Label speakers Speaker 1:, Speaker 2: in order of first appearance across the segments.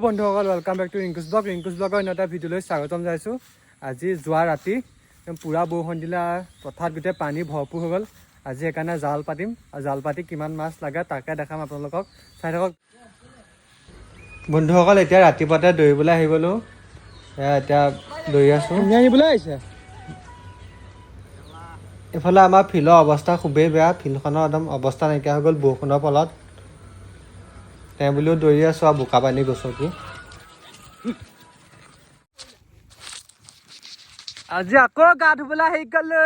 Speaker 1: বন্ধুসকল welcome back to ৰিংকুছ ব্লগৰ অন্য এটা ভিডিঅ'লৈ স্বাগতম জনাইছোঁ। আজি যোৱা ৰাতি পুৰা বৰষুণ দিলে, পথাৰত গোটেই পানী ভৰপূৰ হৈ গ'ল। আজি সেইকাৰণে জাল পাতিম আৰু জাল পাতি কিমান মাছ লাগে তাকে দেখাম আপোনালোকক, চাই থাকক। বন্ধুসকল এতিয়া ৰাতিপুৱাতে দৌৰিবলৈ আহি গ'লোঁ, এতিয়া দৌৰি আছোঁ। আনিবলৈ আহিছে এইফালে আমাৰ ফিল্ডৰ অৱস্থা খুবেই বেয়া, ফিল্ডখনৰ একদম অৱস্থা নাইকিয়া হৈ গ'ল বৰষুণৰ ফলত। তেওঁ বুলিও দৌৰি আছোঁ আৰু বোকা পানী গছকি। আজি আকৌ গা ধুবলৈ আহি গ'লো,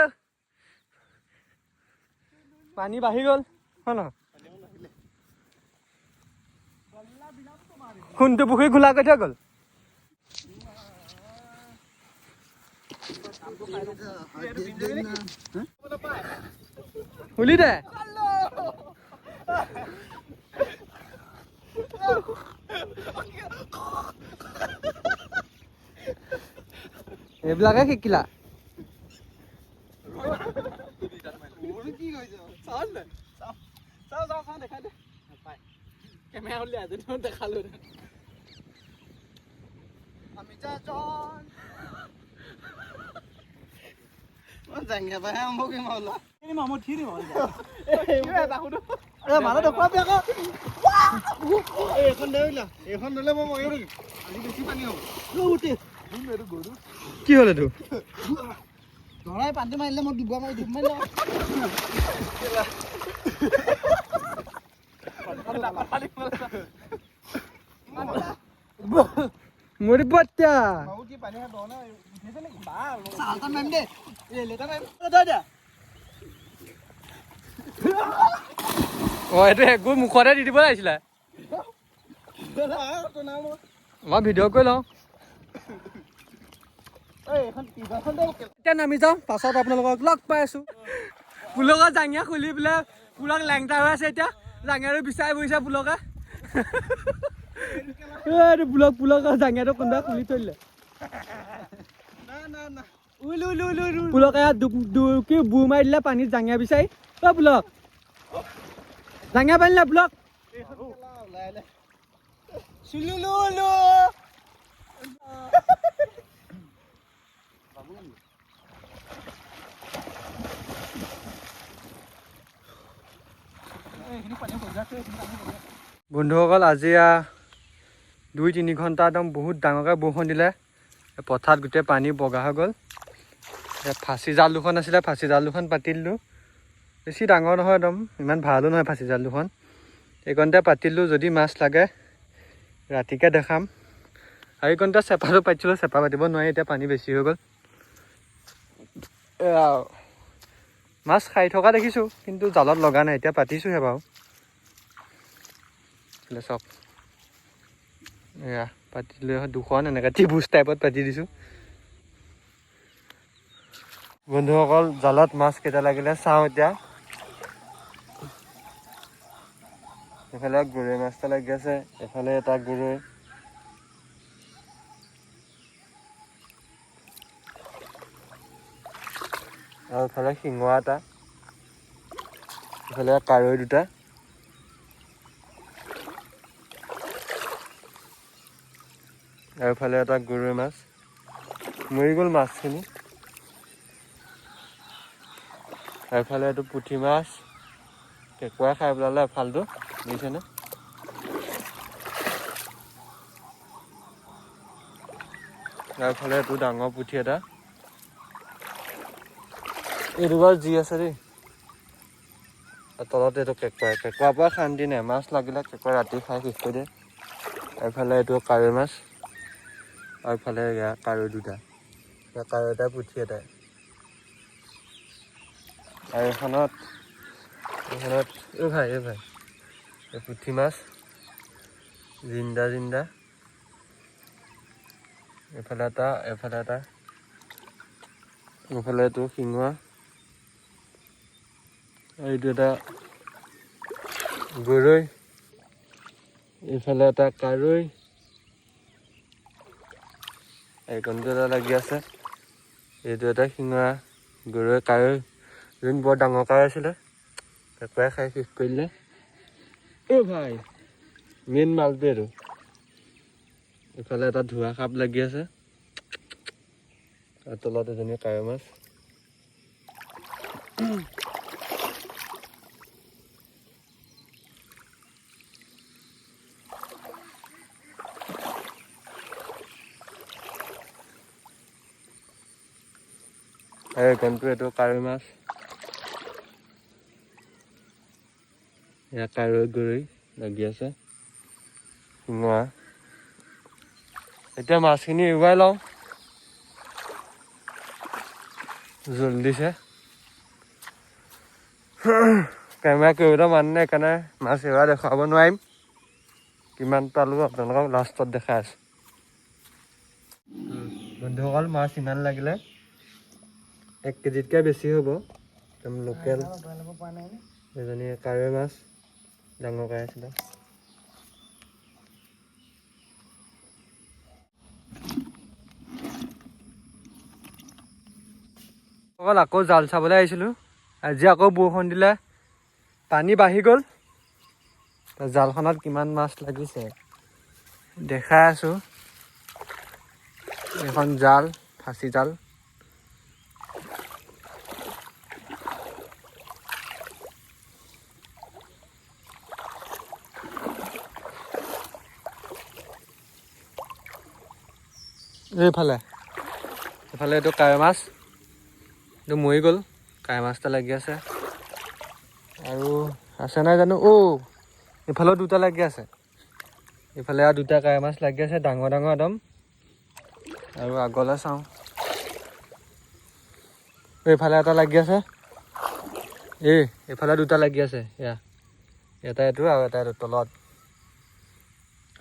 Speaker 1: পানী বাঢ়ি গ'ল হয় নহয়? কোনটো পুখুৰী খোলা কৰি থৈ গ'ল? খুলি দে এইবিলাকে শিকিলা। কি হ'ল এইটো?
Speaker 2: ধৰাই পানী মাৰিলে মই ডুবা মাৰি দিম
Speaker 1: মৰি পত্তা এইটো একো মুখতে দি দিব লাগিছিলে। মই ভিডিঅ' কৰি লওঁ, এতিয়া নামি যাওঁ, পাছত আপোনালোকক লগ পাই আছোঁ। পুলকৰ জাঙিয়া খুলি পেলাই পুলক লেংটা হৈ আছে। এতিয়া জাঙিয়াটো বিচাৰি ফুৰিছে পুলকে। এইটো পুলকৰ জাঙিয়াটো কোনোবাই খুলি থৈ দিলে। পুলকে কি বুৰ মাৰি দিলে পানীত জাঙিয়া বিচাৰি। অ পুলক জাঙিয়া পানী নে পুলক? বন্ধুসকল আজি 2-3 ঘণ্টা একদম বহুত ডাঙৰকৈ বৰষুণ দিলে, পথাৰত গোটেই পানী বগা হৈ গ'ল। ফাঁচি জাল দুখন আছিলে, ফাঁচি জাল দুখন পাতি দিলোঁ। বেছি ডাঙৰ নহয়, একদম ইমান ভালো নহয় ফাঁচি জাল দুখন। এইকণতে পাতিলোঁ, যদি মাছ লাগে ৰাতিকৈ দেখাম। আৰু এইকণতে চেপাটো পাতিছিলোঁ, চেপা পাতিব নোৱাৰি, এতিয়া পানী বেছি হৈ গ'ল। মাছ খাই থকা দেখিছোঁ কিন্তু জালত লগা নাই, এতিয়া পাতিছোঁহে বাৰু। চাওক এয়া পাতিলোঁ দুখন, এনেকৈ ত্ৰিভুজ টাইপত পাতি দিছোঁ। বন্ধুসকল জালত মাছ কেইটা লাগিলে চাওঁ এতিয়া। এইফালে গৰৈ মাছ এটা লাগি আছে, এফালে এটা গৰৈ। আৰু এইফালে শিঙৰা এটা, এইফালে কাৰৈ দুটা। আৰু এইফালে এটা গৰৈ মাছ, মৰি গ'ল মাছখিনি। আৰু এইফালে এইটো পুঠি মাছ, কেঁকুৰাই খাই পেলালে এফালটো, বুজিছেনে? আৰু এইফালে এইটো ডাঙৰ পুঠি এটা, এইটো বাৰু যি আছে দেই। আৰু তলত এইটো কেঁকুৰাৰ পৰা শান্তি নাই, মাছ লাগিলে কেঁকুৰাই ৰাতি খাই শেষ কৰি দিয়ে। এইফালে এইটো কাৰৈ মাছ, আৰু এইফালে এয়া কাৰৈ দুটা, কাৰৈ এটা পুঠি এটাই। আৰু এইখনত ভাই এই পুঠি মাছ জিন্দা। এইফালে এটা, এইফালে এইটো শিঙৰা, এইটো এটা গৰৈ, এইফালে এটা কাৰৈ, এইকণটো এটা লাগি আছে। এইটো এটা শিঙৰা, গৰৈ, কাৰৈ, যোন বৰ ডাঙৰ কাৰৈ আছিলে কেঁকুৰাই খাই শেষ কৰি দিলে। অ' ভাই মেইন মালটো এইটো, এইফালে এটা ধোঁৱা সাপ লাগি আছে তাৰ তলত এজনী কাৱৈ মাছ কিন্তু এইটো কাৱৈ মাছ এয়া কাৱৈ গৰৈ লাগি আছে শিঙৰা এতিয়া মাছখিনি এৰুৱাই লওঁ জলদিছে কেমেৰা কৰিবলৈ মান নাই সেইকাৰণে মাছ এৰুৱাই দেখুৱাব নোৱাৰিম কিমান পালোঁ আপোনালোকক লাষ্টত দেখাই আছোঁ বন্ধুসকল মাছ ইমান লাগিলে 1 কেজিতকৈ বেছি হ'ব একদম লোকেল এজনী কাৱৈ মাছ ডাঙৰ কাৱৈ আছিলে অকল আকৌ জাল চাবলৈ আহিছিলোঁ আজি আকৌ বৰষুণ দিলে পানী বাঢ়ি গ'ল জালখনত কিমান মাছ লাগিছে দেখাই আছোঁ এখন জাল ফাঁচি জাল এইফালে এইটো কাৱৈ মাছ এইটো মৰি গ'ল কাৱৈ মাছ এটা লাগি আছে আৰু আছে নাই জানো এইফালেও দুটা লাগি আছে এইফালে আৰু দুটা কাৱৈ মাছ লাগি আছে ডাঙৰ ডাঙৰ একদম আৰু আগলৈ চাওঁ এইফালে এটা লাগি আছে এইফালে দুটা লাগি আছে এটা এইটো আৰু এটা এইটো তলত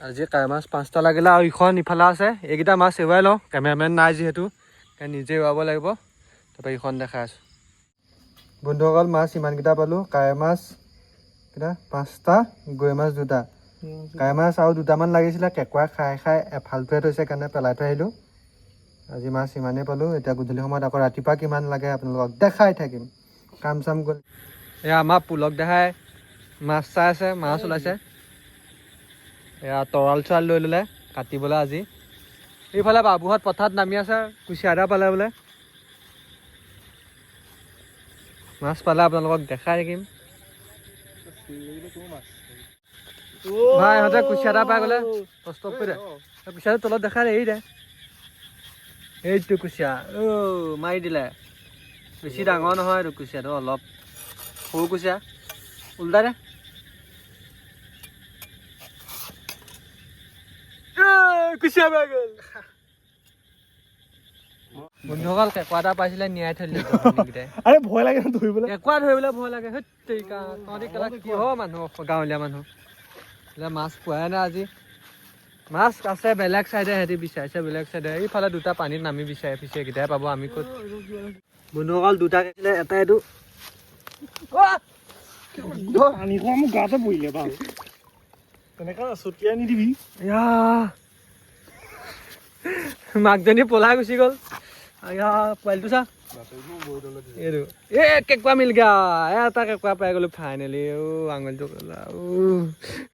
Speaker 1: আজি কাৱৈ মাছ 5টা লাগিলে আৰু ইফালে আছে এইকেইটা মাছ এৰুৱাই লওঁ কেমেৰামেন নাই যিহেতু নিজে এৰুৱাব লাগিব তাৰপৰা ইখন দেখাই আছোঁ বন্ধুসকল মাছ ইমানকেইটা পালোঁ কাৱৈ মাছ কেইটা 5টা গৰৈ মাছ 2টা কাৱৈ মাছ আৰু 2টামান লাগিছিলে কেঁকুৰা খাই এফালটোৱে থৈছে কাৰণে পেলাই থৈ আহিলোঁ আজি মাছ ইমানেই পালোঁ এতিয়া গধূলি সময়ত আকৌ ৰাতিপুৱা কিমান লাগে আপোনালোকক দেখাই থাকিম কাম চাম গ'ল এয়া আমাৰ পুলক দেখাই মাছ চাই আছে মাছ ওলাইছে এয়া তৰাল চৰাল লৈ ল'লে কাটিবলৈ আজি এইফালে বাবুহঁত পথাৰত নামি আছে কুচিয়া এটা পালে বোলে মাছ পালে আপোনালোকক দেখাই থাকিম ভাই ইহঁতে কুচিয়া এটা পাই গ'লে কষ্ট কৰি দে কুচিয়াটো তলত দেখাই এৰি দে এইটো কুচিয়া মাৰি দিলে বেছি ডাঙৰ নহয় এইটো কুচিয়াটো অলপ সৰু কুচিয়া উল্টাই দে কুচিয়া পাই গ'ল বন্ধুসকল কেঁকুৰা এটা পাইছিলে নিয়াই থৈ দিলে
Speaker 2: আৰে ভয় লাগে ধৰিবলৈ
Speaker 1: কেঁকুৰা ধৰিবলৈ ভয় লাগে তহঁতি কি হয় মানুহ গাঁৱলীয়া মানুহ মাছ পোৱাই নাই আজি মাছ আছে বেলেগ চাইডে সিহঁতি বিচাৰিছে বেলেগ চাইডে এইফালে দুটা পানীত নামি বিচাৰি ফিছে এইকেইটাই পাব আমি ক'ত বন্ধুসকল দুটা থাকিলে এটা এইটো
Speaker 2: পানীখন মোক গাতে পৰিলে বাৰু তেনেকৈ ছটিয়াই নিদিবি
Speaker 1: মাকজনী পলাই গুচি গ'ল পোৱালিটো চা এইটো কেঁকুৰা মিল গা এটা কেঁকুৰা পাই গ'লো ফাইনেলি আঙুলিটো